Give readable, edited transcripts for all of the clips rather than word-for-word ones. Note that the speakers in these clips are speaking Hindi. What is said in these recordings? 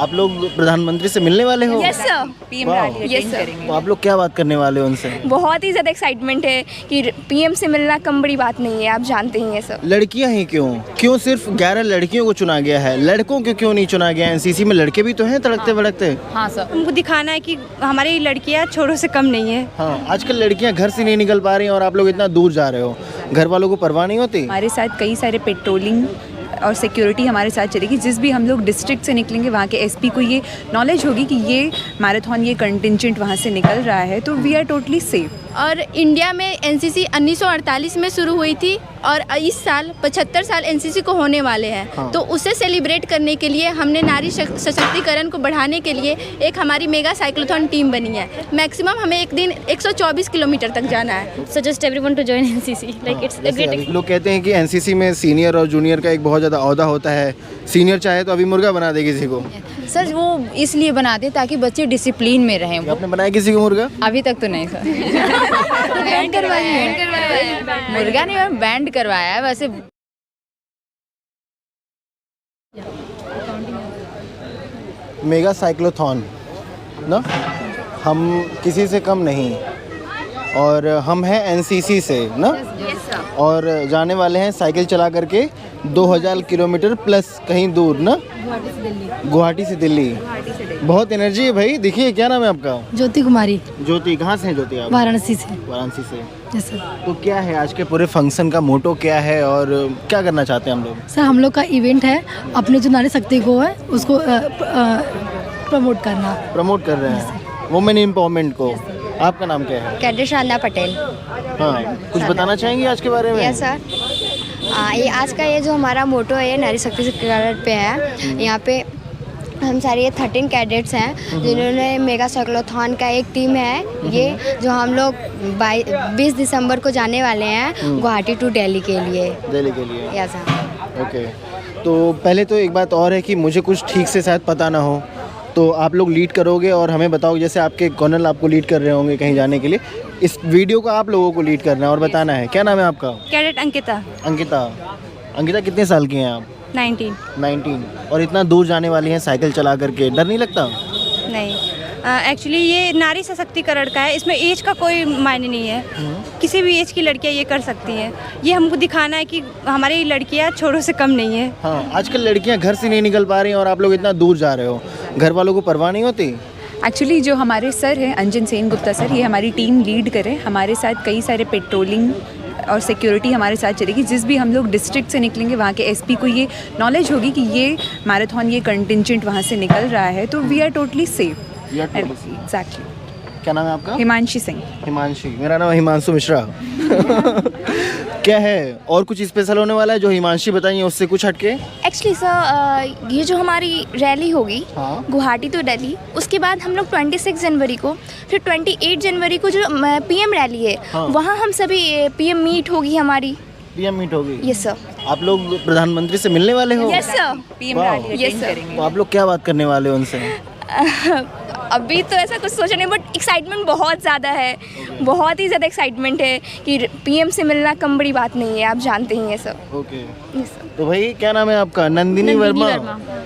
आप लोग प्रधानमंत्री से मिलने वाले हो? यस सर, पीएम वाह। Rally Yes, attend sir. करेंगे। तो आप लोग क्या बात करने वाले हो उनसे? बहुत ही ज़्यादा एक्साइटमेंट है कि पीएम से मिलना कम बड़ी बात नहीं है, आप जानते ही हैं सब। लड़कियां ही क्यों सिर्फ 11 लड़कियों को चुना गया है? लड़कों को क्यों नहीं चुना गया? एनसीसी में लड़के भी तो हैं तड़कते भड़कते। हाँ सर, हमको दिखाना है कि हमारी लड़कियां छोरों से कम नहीं है। हाँ, आजकल लड़कियां घर से नहीं निकल पा रही हैं और आप लोग इतना दूर जा रहे हो, घर वालों को परवाह नहीं होती? हमारे साथ कई सारे पेट्रोलिंग और सिक्योरिटी हमारे साथ चलेगी। जिस भी हम लोग डिस्ट्रिक्ट से निकलेंगे वहाँ के एसपी को ये नॉलेज होगी कि ये मैराथन, ये कंटिजेंट वहाँ से निकल रहा है, तो वी आर टोटली सेफ। और इंडिया में एनसीसी 1948 में शुरू हुई थी और इस साल 75 साल एनसीसी को होने वाले हैं। हाँ। तो उसे सेलिब्रेट करने के लिए हमने नारी सशक्तिकरण को बढ़ाने के लिए एक हमारी मेगा साइक्लोथॉन टीम बनी है। मैक्सिमम हमें एक दिन 124 किलोमीटर तक जाना है। suggest everyone to join NCC. Like it's a जैसे great अभी लोग कहते हैं कि एनसीसी में सीनियर और जूनियर का एक बहुत ज़्यादा ओहदा होता है। सीनियर चाहे तो अभी मुर्गा बना दे किसी को। सर वो इसलिए बनाते ताकि बच्चे डिसिप्लिन में रहें। आपने बनाया किसी को मुर्गा? अभी तक तो नहीं सर। बैंड करवाया है, मुर्गा नहीं, बैंड करवाया है वैसे। मेगा साइक्लोथॉन ना, हम किसी से कम नहीं और हम हैं एनसीसी से ना, और जाने वाले हैं साइकिल चला करके 2000 किलोमीटर प्लस कहीं दूर ना, गुवाहाटी से दिल्ली। बहुत एनर्जी है भाई। देखिए, क्या नाम है आपका? ज्योति कुमारी, ज्योति। कहाँ से हैं ज्योति आप? वाराणसी से। वाराणसी से। Yes sir. तो क्या है आज के पूरे फंक्शन का मोटो क्या है और क्या करना चाहते हैं हम लोग? सर हम लोग का इवेंट है, अपने जो नारी शक्ति को है उसको प्रमोट करना। प्रमोट कर रहे हैं वुमेन एम्पावरमेंट को। आपका नाम क्या है? कैडेट शारदा पटेल। हाँ, कुछ बताना चाहेंगे आज के बारे में? यस सर, ये आज का ये जो हमारा मोटो है ये नारी शक्तिकरण पे है। यहाँ पे हम सारे ये 13 कैडेट्स हैं जिन्होंने मेगा साइक्लोथॉन का एक टीम है ये, जो हम लोग 20 दिसंबर को जाने वाले हैं गुवाहाटी टू दिल्ली के लिए। दिल्ली के लिए? Yes sir. ओके। तो पहले तो एक बात और है कि मुझे कुछ ठीक से शायद पता ना हो, तो आप लोग लीड करोगे और हमें बताओगे, जैसे आपके कर्नल आपको लीड कर रहे होंगे कहीं जाने के लिए, इस वीडियो को आप लोगों को लीड करना है और बताना है। क्या नाम है आपका? कैडेट अंकिता। अंकिता। अंकिता कितने साल की हैं आप? 19। और इतना दूर जाने वाली हैं साइकिल चला करके, डर नहीं लगता? नहीं, एक्चुअली ये नारी सशक्तिकरण का है, इसमें एज का कोई मायने नहीं है। किसी भी एज की लड़कियां ये कर सकती हैं। ये हमको दिखाना है कि हमारी लड़कियां छोरों से कम नहीं है। हाँ, आजकल लड़कियां घर से नहीं निकल पा रही हैं और आप लोग इतना दूर जा रहे हो, घर वालों को परवाह नहीं होती? एक्चुअली जो हमारे सर हैं अंजन सेन गुप्ता सर, ये हमारी टीम लीड करें। हमारे साथ कई सारे पेट्रोलिंग और सिक्योरिटी हमारे साथ चलेगी। जिस भी हम लोग डिस्ट्रिक्ट से निकलेंगे वहाँ के एसपी को ये नॉलेज होगी कि ये मैराथन, ये कंटिजेंट वहाँ से निकल रहा है, तो we are totally safe. Exactly. क्या नाम है आपका? हिमांशी सिंह। हिमांशी। मेरा नाम हिमांशु मिश्रा। क्या है और कुछ स्पेशल होने वाला है जो हिमांशी बताइए उससे कुछ हटके? एक्चुअली सर ये जो हमारी रैली होगी हाँ। गुवाहाटी टू दिल्ली, उसके बाद हम लोग 26 जनवरी को, फिर 28 जनवरी को जो पीएम रैली है हाँ। वहाँ हम सभी पीएम मीट होगी हमारी। पीएम मीट होगी? Yes sir. आप लोग प्रधानमंत्री से मिलने वाले हो? Yes sir. पीएम वाह। Rally Yes, attend sir. करेंगे। तो आप लोग क्या बात करने वाले हो उनसे? अभी तो ऐसा कुछ सोचा नहीं, बट एक्साइटमेंट बहुत ज़्यादा है। बहुत ही ज़्यादा एक्साइटमेंट है कि पीएम से मिलना कम बड़ी बात नहीं है, आप जानते ही हैं सब। ओके। Yes sir. तो भाई क्या नाम है आपका? Nandini Verma.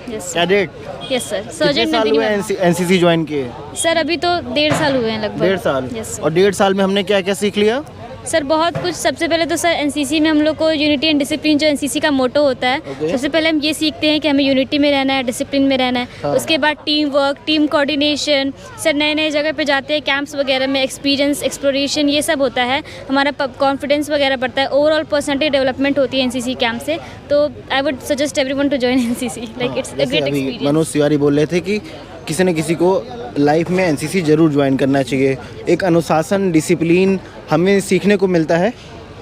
Yes. Cadet. Yes sir. कितने Sergeant साल नंदिनी हुए वर्मा। एनसीसी ज्वाइन किए? सर अभी तो 1.5 साल हुए हैं लगभग। 1.5 साल। Yes. और 1.5 साल में हमने क्या क्या सीख लिया? सर बहुत कुछ। सबसे पहले तो सर एनसीसी में हम लोग को यूनिटी एंड डिसिप्लिन, जो एनसीसी का मोटो होता है, Okay. सबसे पहले हम ये सीखते हैं कि हमें यूनिटी में रहना है, डिसिप्लिन में रहना है। हाँ। उसके बाद team work, team coordination. Sir नए नए जगह पे जाते हैं, कैंप्स वगैरह में एक्सपीरियंस, एक्सप्लोरेशन, ये सब होता है। हमारा कॉन्फिडेंस वगैरह बढ़ता है, ओवरऑल पर्सनैलिटी डेवलपमेंट होती है एनसीसी कैंप से। तो I would suggest everyone to join NCC. Like it's a जैसे ग्रेट अभी एक्सपीरियंस। मनोज तिवारी बोल रहे थे कि किसी न किसी को लाइफ में एनसीसी जरूर ज्वाइन करना चाहिए। एक अनुशासन, डिसिप्लिन हमें सीखने को मिलता है।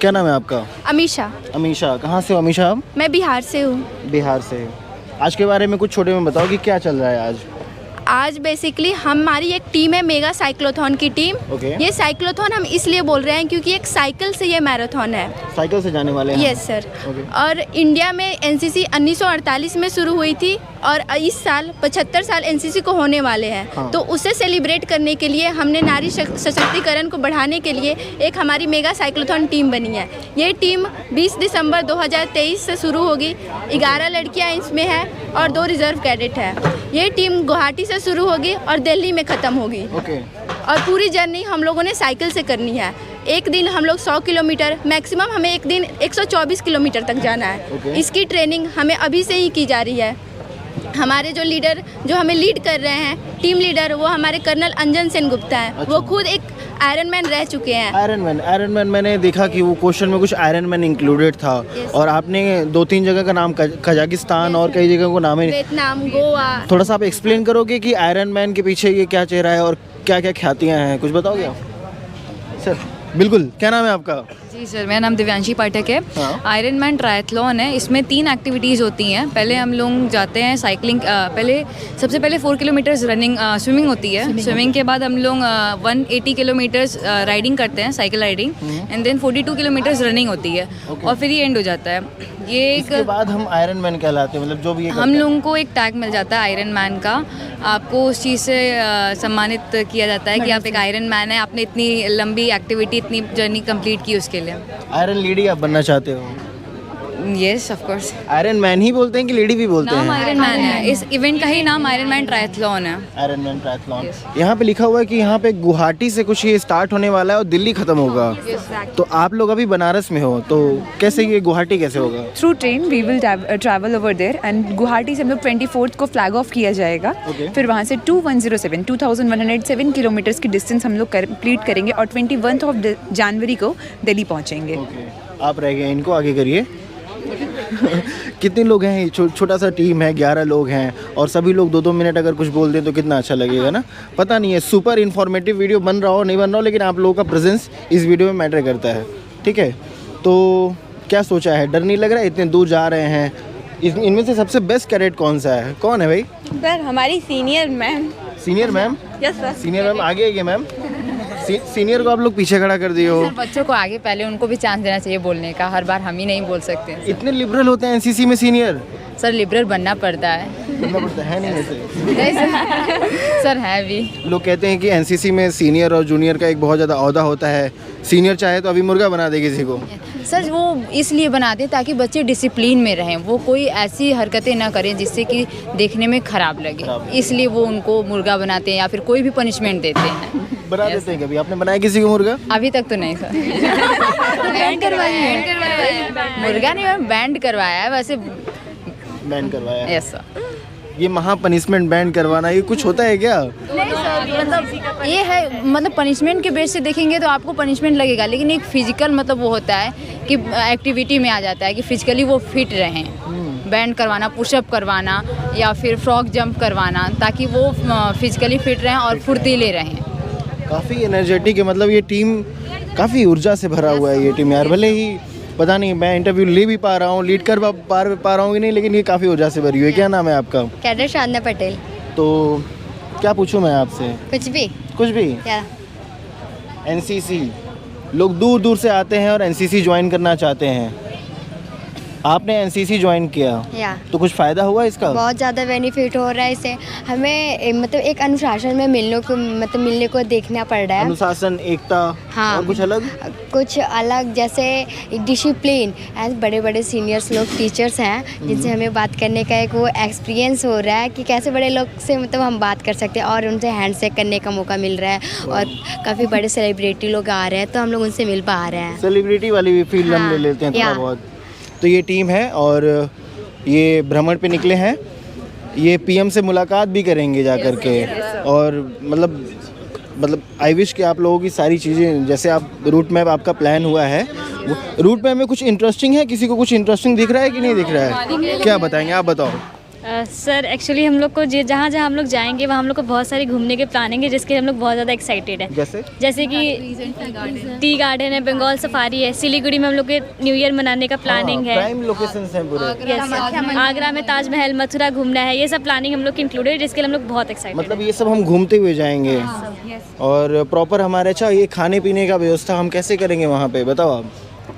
क्या नाम है आपका? अमीशा। अमीशा। कहाँ से हो अमीशा आप? मैं बिहार से हूँ। बिहार से। आज के बारे में कुछ छोटे में बताओ कि क्या चल रहा है आज? आज बेसिकली हमारी एक टीम है मेगा साइक्लोथॉन की टीम। Okay. ये साइक्लोथॉन हम इसलिए बोल रहे हैं क्योंकि एक साइकिल से ये मैराथन है। साइकिल से जाने वाले हैं? Yes sir. Okay. और इंडिया में एनसीसी 1948 में शुरू हुई थी और इस साल 75 साल एनसीसी को होने वाले हैं। हाँ। तो उसे सेलिब्रेट करने के लिए हमने नारी सशक्तिकरण को बढ़ाने के लिए एक हमारी मेगा साइक्लोथॉन टीम बनी है। ये टीम 20 दिसंबर 2023 से शुरू होगी। 11 लड़कियां इसमें हैं और 2 रिजर्व कैडेट हैं। ये टीम गुवाहाटी से शुरू होगी और दिल्ली में ख़त्म होगी। ओके। और पूरी जर्नी हम लोगों ने साइकिल से करनी है। एक दिन हम लोग 100 किलोमीटर, मैक्सिमम हमें एक दिन 124 किलोमीटर तक जाना है। Okay. इसकी ट्रेनिंग हमें अभी से ही की जा रही है। हमारे जो लीडर जो हमें लीड कर रहे हैं, टीम लीडर, वो हमारे कर्नल अंजन सेन गुप्ता हैं। अच्छा। वो खुद एक आयरन मैन रह चुके हैं। आयरन मैन मैंने देखा कि वो क्वेश्चन में कुछ आयरन मैन इंक्लूडेड था। Yes. और आपने 2-3 जगह का नाम कजाकिस्तान और कई जगह को नाम है। वियतनाम, गोवा। थोड़ा सा आप एक्सप्लेन करोगे कि आयरन मैन के पीछे ये क्या चेहरा है और क्या क्या ख्यातियाँ हैं, कुछ बताओगे आप? सर बिल्कुल, क्या नाम है आपका? जी सर, मेरा नाम दिव्यांशी पाठक है। हाँ। आयरन मैन ट्रायथलॉन है। इसमें 3 एक्टिविटीज़ होती हैं। पहले हम लोग जाते हैं साइकिलिंग, सबसे पहले 4 किलोमीटर्स रनिंग, स्विमिंग होती है। स्विमिंग के बाद हम लोग 180 किलोमीटर्स राइडिंग करते हैं, cycle riding, and then 42 kilometres running होती है। और फिर ये एंड हो जाता है। ये इसके एक बाद हम आयरन मैन कहलाते हैं, मतलब जो भी ये हम करता है। लोगों को एक टैग मिल जाता है आयरन मैन का। आपको उस चीज़ से सम्मानित किया जाता है कि आप एक आयरन मैन है, आपने इतनी लंबी एक्टिविटी, इतनी जर्नी कंप्लीट की उसके लिए। आयरन लेडी आप बनना चाहते हो? Yes of course. Iron Man ही बोलते हैं कि लेडी भी बोलते नाम हैं? आयरन मैन है। इस इवेंट का ही नाम आयरन मैन ट्रायथलॉन है। Iron man triathlon. यहाँ पे लिखा हुआ है कि यहाँ पे गुवाहाटी से कुछ ये स्टार्ट होने वाला है और दिल्ली खत्म होगा। तो आप लोग अभी बनारस में हो, तो कैसे ये गुवाहाटी कैसे होगा? Through train we will travel over there and Guwahati से हम लोग 24 को फ्लैग ऑफ किया जाएगा। Okay. फिर वहाँ से 2107 किलोमीटर्स की डिस्टेंस हम लोग कंप्लीट करेंगे और 21 जनवरी को दिल्ली पहुँचेंगे। ओके, आप रह गए, इनको आगे करिए। कितने लोग हैं? छोटा सा टीम है, 11 लोग हैं और सभी लोग 2-2 मिनट अगर कुछ बोल दें तो कितना अच्छा लगेगा ना। पता नहीं है, सुपर इन्फॉर्मेटिव वीडियो बन रहा हो नहीं बन रहा हो, लेकिन आप लोगों का प्रेजेंस इस वीडियो में मैटर करता है। ठीक है, तो क्या सोचा है? डर नहीं लग रहा है? इतने दूर जा रहे हैं। इनमें से सबसे बेस्ट कैडेट कौन सा है? कौन है भाई? सर हमारी senior ma'am. Senior ma'am? Yes sir. Senior ma'am आगे है मैम? सीनियर को आप लोग पीछे खड़ा कर दिए हो। सर बच्चों को आगे, पहले उनको भी चांस देना चाहिए बोलने का। हर बार हम ही नहीं बोल सकते हैं। इतने लिबरल होते हैं एनसीसी में सीनियर? सर लिबरल बनना पड़ता है। बनना पड़ता है नहीं वैसे? नहीं सर, सर है भी। लोग कहते हैं कि एनसीसी में सीनियर और जूनियर का एक बहुत ज़्यादा ओहदा होता है। सीनियर चाहे तो अभी मुर्गा बना दे किसी को। सर वो इसलिए बनाते हैं ताकि बच्चे डिसिप्लिन में रहें, वो कोई ऐसी हरकतें ना करें जिससे कि देखने में ख़राब लगे। इसलिए वो उनको मुर्गा बनाते हैं या फिर कोई भी पनिशमेंट देते हैं। बना देते हैं कभी? आपने बनाया किसी को मुर्गा? अभी तक तो नहीं सर। बैंड करवाया है। मुर्गा नहीं, मैम बैंड करवाया है वैसे। बैन करवाया है। Yes sir. ये महा पनिशमेंट बैन करवाना, ये कुछ होता है क्या? नहीं सर, मतलब ये है, मतलब पनिशमेंट के बेस से देखेंगे तो आपको पनिशमेंट लगेगा, लेकिन एक फिजिकल मतलब वो होता है कि एक्टिविटी में आ जाता है कि फिजिकली वो फिट रहें। बैंड करवाना, पुशअप करवाना या फिर फ्रॉक जंप करवाना, ताकि वो फिजिकली फिट रहें और फुर्तीले रहें। काफ़ी एनर्जेटिक है, मतलब ये टीम काफ़ी ऊर्जा से भरा हुआ है ये टीम यार। भले ही पता नहीं मैं इंटरव्यू ले भी पा रहा हूँ, लीड कर पा रहा हूँ कि नहीं, लेकिन ये काफ़ी ऊर्जा से भरी हुई है। क्या नाम है आपका? कैडेट शादना पटेल। तो क्या पूछूं मैं आपसे? कुछ भी? कुछ भी? क्या? एनसीसी, लोग दूर दूर से आते हैं और एनसीसी ज्वाइन करना चाहते हैं। आपने एनसीसी ज्वाइन किया या तो कुछ फ़ायदा हुआ इसका? बहुत ज़्यादा बेनिफिट हो रहा है इससे हमें, मतलब एक अनुशासन में मिलने को देखना पड़ रहा है। अनुशासन, एकता, हाँ, और कुछ अलग जैसे डिसिप्लिन एंड बड़े बड़े सीनियर्स लोग टीचर्स हैं जिनसे हमें बात करने का एक वो एक्सपीरियंस हो रहा है कि कैसे बड़े लोग से मतलब हम बात कर सकते हैं और उनसे हैंडशेक करने का मौका मिल रहा है। और काफ़ी बड़े सेलिब्रिटी लोग आ रहे हैं तो हम लोग उनसे मिल पा रहे हैं। सेलिब्रिटी वाली भी फील्ड हम ले लेते हैं थोड़ा बहुत। तो ये टीम है और ये भ्रमण पे निकले हैं। ये पीएम से मुलाकात भी करेंगे जा कर के। और मतलब आई विश कि आप लोगों की सारी चीज़ें, जैसे आप रूट मैप आपका प्लान हुआ है, रूट मैप में कुछ इंटरेस्टिंग है? किसी को कुछ इंटरेस्टिंग दिख रहा है कि नहीं दिख रहा है? क्या बताएंगे आप? बताओ। सर एक्चुअली हम लोग को जहाँ जहाँ हम लोग जाएंगे वहाँ हम लोग को बहुत सारी घूमने के प्लानिंग है, जिसके हम लोग बहुत ज़्यादा एक्साइटेड हैं। जैसे कि टी गार्डन है, बंगाल सफारी है, सिलीगुड़ी में हम लोग के न्यू ईयर मनाने का प्लानिंग है। प्राइम लोकेशंस हैं पूरे। आगरा में ताजमहल, मथुरा घूमना है, ये सब प्लानिंग हम लोग की इंक्लूडेड है, जिसके लिए हम लोग बहुत एक्साइटेड। मतलब ये सब हम घूमते हुए जाएंगे और प्रॉपर हमारे अच्छा ये खाने पीने का व्यवस्था हम कैसे करेंगे वहाँ पे? बताओ आप।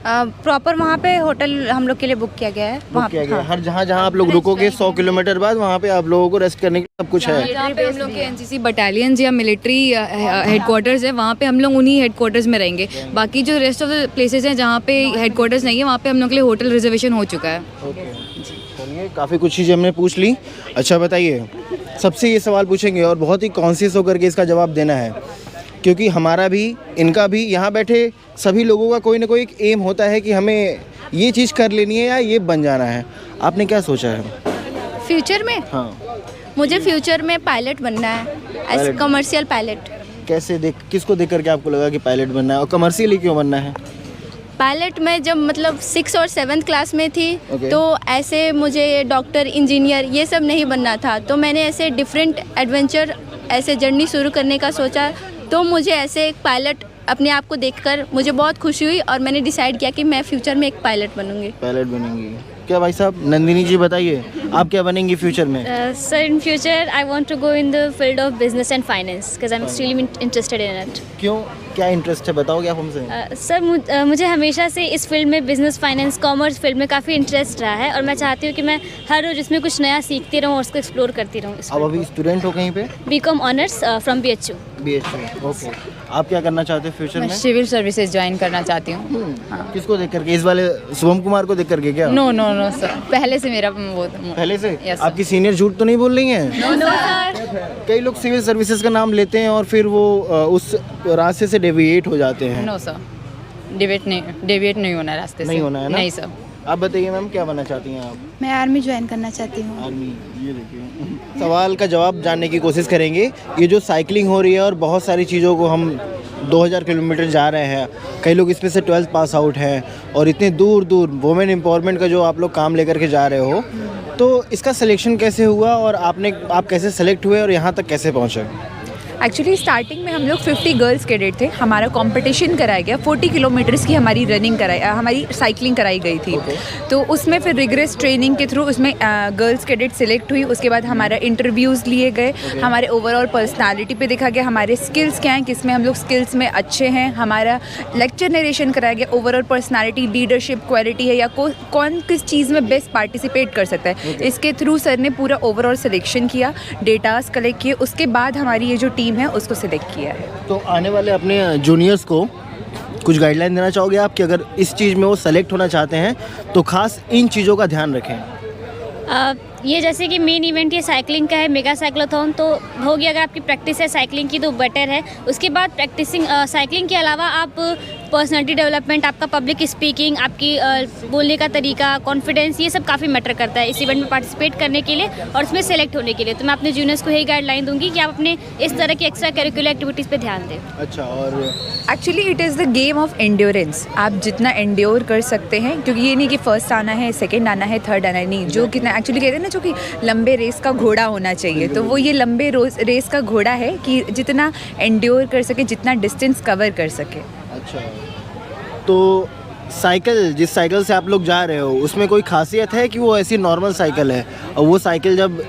प्रॉपर वहाँ पे होटल हम लोग के लिए बुक किया गया है। बुक किया गया है। हर जहाँ जहाँ आप लोग रुकोगे 100 किलोमीटर बाद वहाँ पे आप लोगों को रेस्ट करने के लिए सब कुछ है। जहाँ पे हम लोग के एनसीसी बटालियंस या मिलिट्री हेडक्वार्टर्स है, वहाँ पे हम लोग उन्हीं हेडक्वार्टर्स में रहेंगे। बाकी जो रेस्ट ऑफ द प्लेसेस हैं जहाँ पे हेडक्वार्टर्स नहीं है, वहाँ पे हम लोग के लिए होटल रिजर्वेशन हो चुका है। चलिए, काफ़ी कुछ चीज़ें हमने पूछ ली। अच्छा बताइए, सबसे ये सवाल पूछेंगे और बहुत ही कॉन्शियस होकर के इसका जवाब देना है, क्योंकि हमारा भी इनका भी यहाँ बैठे सभी लोगों का कोई ना कोई एक एम होता है कि हमें ये चीज़ कर लेनी है या ये बन जाना है। आपने क्या सोचा है? फ्यूचर में हाँ, मुझे फ्यूचर में पायलट बनना है, एज पायलट। Commercial pilot. कैसे किसको देख करके आपको लगा कि पायलट बनना है और कमर्शियली क्यों बनना है? पायलट में जब मतलब 6 और 7th क्लास में थी Okay. तो ऐसे मुझे डॉक्टर, इंजीनियर ये सब नहीं बनना था, तो मैंने ऐसे डिफरेंट एडवेंचर ऐसे जर्नी शुरू करने का सोचा। तो मुझे ऐसे एक पायलट अपने आप को देखकर मुझे बहुत खुशी हुई और मैंने डिसाइड किया कि मैं फ्यूचर में एक पायलट बनूंगी। पायलट बनेंगी क्या भाई साहब? नंदिनी जी बताइए, आप क्या बनेंगी फ्यूचर में? Sir, in future, I want to go in the field of business and finance because I'm extremely interested in it. क्यों, क्या इंटरेस्ट है, बताओगे आप हमसे? सर, मुझे हमेशा से इस फील्ड में बिजनेस, फाइनेंस, कॉमर्स फील्ड में काफ़ी इंटरेस्ट रहा है और मैं चाहती हूँ कि मैं हर रोज़ इसमें कुछ नया सीखती रहूँ और उसको एक्सप्लोर करती रहूँ। आप अभी स्टूडेंट हो कहीं पे? BCom honours from BHU। BHU, okay. आप क्या करना चाहते हो फ्यूचर मैं में? सिविल सर्विसेज ज्वाइन करना चाहती हूँ। किसको देख करके? इस वाले शुभम कुमार को देख करके क्या? नो नो नो सर, पहले से मेरा वो पहले से? Yes, sir. आपकी सीनियर झूठ तो नहीं बोल रही हैं? कई लोग सिविल सर्विसेज का नाम लेते हैं और फिर वो उस रास्ते से डेविएट हो जाते हैं। नो सर, डेविएट नहीं होना रास्ते से। नहीं होना है ना? नहीं सर। आप बताइए मैम, क्या बनना चाहती हैं आप? मैं आर्मी ज्वाइन करना चाहती हूँ। आर्मी, ये देखिए। सवाल का जवाब जानने की कोशिश करेंगे। ये जो साइकिलिंग हो रही है और बहुत सारी चीज़ों को हम 2000 किलोमीटर जा रहे हैं, कई लोग इसमें से 12th पास आउट हैं और इतने दूर दूर वुमेन एम्पावरमेंट का जो आप लोग काम लेकर के जा रहे हो, तो इसका सिलेक्शन कैसे हुआ और आप कैसे सेलेक्ट हुए और यहाँ तक कैसे पहुँचे? एक्चुअली स्टार्टिंग में हम लोग 50 गर्ल्स कैडेट थे। हमारा कंपटीशन कराया गया, 40 किलोमीटर्स की हमारी हमारी साइकिलिंग कराई गई थी। तो उसमें फिर रिग्रेस ट्रेनिंग के थ्रू उसमें गर्ल्स कैडेट सिलेक्ट हुई। उसके बाद हमारा इंटरव्यूज़ लिए गए, हमारे ओवरऑल पर्सनालिटी पे देखा गया, हमारे स्किल्स क्या हैं, किसमें हम लोग स्किल्स में अच्छे हैं। हमारा लेक्चर नरेशन कराया गया, ओवरऑल पर्सनालिटी, लीडरशिप क्वालिटी है या कौन किस चीज़ में बेस्ट पार्टिसिपेट कर सकता है। इसके थ्रू सर ने पूरा ओवरऑल सिलेक्शन किया, डेटास कलेक्ट किए, उसके बाद हमारी ये जो टीम है उसको सिलेक्ट किया है। तो आने वाले अपने जूनियर्स को कुछ गाइडलाइन देना चाहोगे आप कि अगर इस चीज़ में वो सेलेक्ट होना चाहते हैं तो खास इन चीज़ों का ध्यान रखें? ये जैसे कि मेन इवेंट ये साइकिलिंग का है, मेगा साइक्लोथॉन, तो होगी अगर आपकी प्रैक्टिस है साइकिलिंग की तो बेटर है। उसके बाद साइकिलिंग के अलावा आप पर्सनालिटी डेवलपमेंट, आपका पब्लिक स्पीकिंग, आपकी बोलने का तरीका, कॉन्फिडेंस, ये सब काफ़ी मैटर करता है इस इवेंट में पार्टिसिपेट करने के लिए और उसमें सेलेक्ट होने के लिए। तो मैं अपने जूनियर्स को यही गाइडलाइन दूंगी कि आप अपने इस तरह की एक्स्ट्रा करिकुलर एक्टिविटीज़ पे ध्यान दें। अच्छा, और actually it is the game of endurance. आप जितना एंड्योर कर सकते हैं, क्योंकि ये नहीं कि फर्स्ट आना है, सेकंड आना है, थर्ड आना है, नहीं। जो कितना एक्चुअली कहते हैं ना, जो कि लंबे रेस का घोड़ा होना चाहिए, तो वो ये लंबे रेस का घोड़ा है कि जितना एंड्योर कर सके, जितना डिस्टेंस कवर कर सके। अच्छा, तो साइकिल, जिस साइकिल से आप लोग जा रहे हो उसमें कोई खासियत है कि वो ऐसी नॉर्मल साइकिल है और वो साइकिल जब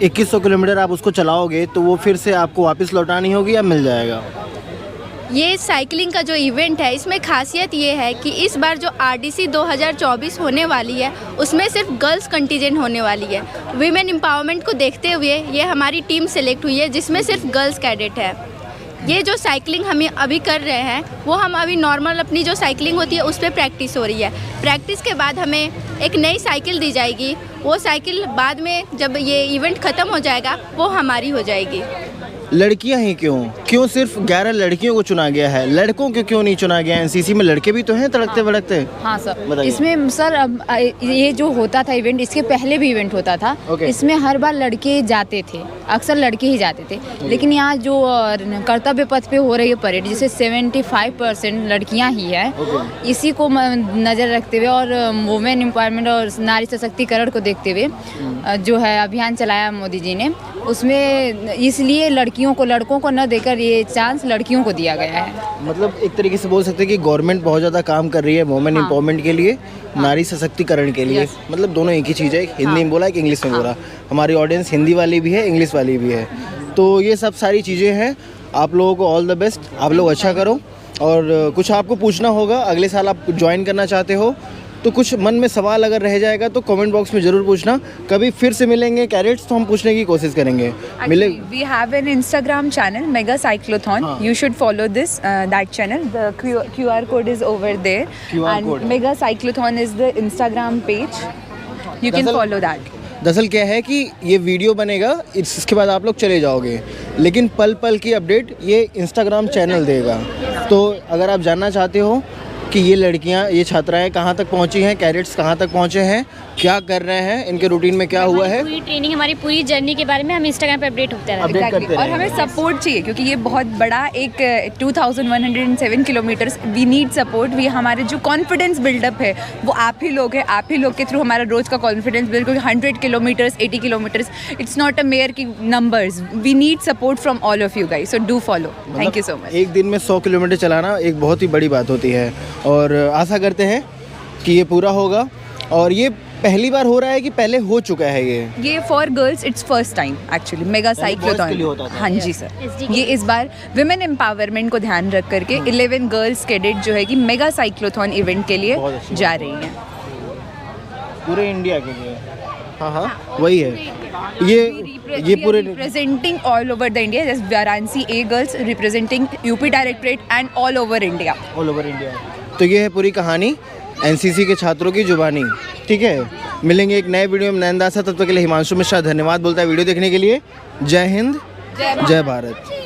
2100 किलोमीटर आप उसको चलाओगे तो वो फिर से आपको वापस लौटानी होगी या मिल जाएगा? ये साइकिलिंग का जो इवेंट है, इसमें खासियत ये है कि इस बार जो RDC 2024 होने वाली है उसमें सिर्फ गर्ल्स कंटीजेंट होने वाली है। वीमेन एम्पावरमेंट को देखते हुए ये हमारी टीम सेलेक्ट हुई है जिसमें सिर्फ गर्ल्स कैडेट है। ये जो साइकिलिंग हम अभी कर रहे हैं वो हम अभी नॉर्मल अपनी जो साइकिलिंग होती है उस पर प्रैक्टिस हो रही है। प्रैक्टिस के बाद हमें एक नई साइकिल दी जाएगी, वो साइकिल बाद में जब ये इवेंट ख़त्म हो जाएगा वो हमारी हो जाएगी। लड़कियां ही क्यों सिर्फ 11 लड़कियों को चुना गया है? लड़कों को क्यों नहीं चुना गया? एनसीसी में लड़के भी तो हैं तड़कते भड़कते। हाँ सर, बताइए। इसमें सर अब ये जो होता था इवेंट, इसके पहले भी इवेंट होता था। इसमें हर बार लड़के जाते थे, अक्सर लड़के ही जाते थे। लेकिन यहाँ जो कर्तव्य पथ पे हो रही है परेड, जिसे 75% लड़कियाँ ही है, इसी को नज़र रखते हुए और वुमेन एम्पावरमेंट और नारी सशक्तिकरण को देखते हुए जो है अभियान चलाया मोदी जी ने, उसमें इसलिए लड़कों को न देकर ये चांस लड़कियों को दिया गया है। मतलब एक तरीके से बोल सकते हैं कि गवर्नमेंट बहुत ज़्यादा काम कर रही है वुमेन एम्पावरमेंट के लिए, नारी सशक्तिकरण के लिए। मतलब दोनों एक ही चीज़ है, हिंदी में बोला एक इंग्लिश में बोला। हमारी ऑडियंस हिंदी वाली भी है, इंग्लिश वाली भी है, तो ये सब सारी चीज़ें हैं। आप लोगों को ऑल द बेस्ट, आप लोग अच्छा करो। और कुछ आपको पूछना होगा, अगले साल आप ज्वाइन करना चाहते हो तो कुछ मन में सवाल अगर रह जाएगा तो कमेंट बॉक्स में ज़रूर पूछना। कभी फिर से मिलेंगे कैडेट्स तो हम पूछने की कोशिश करेंगे। मिले We have an Instagram channel, Mega Cyclothon. You should follow this that channel. The QR code is over there. QR and code. Mega Cyclothon is the Instagram page. You can दरअसल- follow that. दरअसल क्या है कि ये वीडियो बनेगा, इसके बाद आप लोग चले जाओगे, लेकिन पल पल की अपडेट ये इंस्टाग्राम चैनल देगा। तो अगर आप जानना चाहते हो कि ये लड़कियां, ये छात्राएं कहाँ तक पहुँची हैं, कैडेट्स कहाँ तक पहुँचे हैं, क्या कर रहे हैं, इनके रूटीन में क्या हुआ है, पूरी ट्रेनिंग, हमारी पूरी जर्नी के बारे में हम इंस्टाग्राम पे अपडेट होते रहते हैं। Update Exactly. करते और रहेंगे। हमें सपोर्ट चाहिए क्योंकि ये बहुत बड़ा एक 2107 kilometres we need support. We हमारे जो कॉन्फिडेंस बिल्डअप है वो आप ही लोग हैं, आप ही लोग के थ्रू हमारा रोज़ का कॉन्फिडेंस बिल्कुल 100 kilometres 80 kilometres it's not a mere की numbers. We need support from all of you guys, so do follow. Thank you so much. एक दिन में 100 किलोमीटर चलाना एक बहुत ही बड़ी बात होती है और आशा करते हैं कि ये पूरा होगा। और ये पहली बार हो रहा है कि पहले हो चुका है ये for girls it's first time actually mega boys के लिए होता साइक्लोथॉन। था। हाँ जी सर, ये इस बार विमेन एम्पावरमेंट को ध्यान रख करके 11 गर्ल्स कैडेट जो है कि मेगा साइक्लोथॉन इवेंट के लिए बहुत अच्छी जा रही हैं। पूरे इंडिया के लिए। हाँ वही है ये पूरे representing all over the India, जैसे Varanasi a girls representing UP directorate and all over India. All over India. तो ये है पूरी कहानी एनसीसी के छात्रों की जुबानी। ठीक है, मिलेंगे एक नए वीडियो में नए अंदाज़ से। तब तक के लिए हिमांशु मिश्रा धन्यवाद बोलता है वीडियो देखने के लिए। जय हिंद, जय भारत।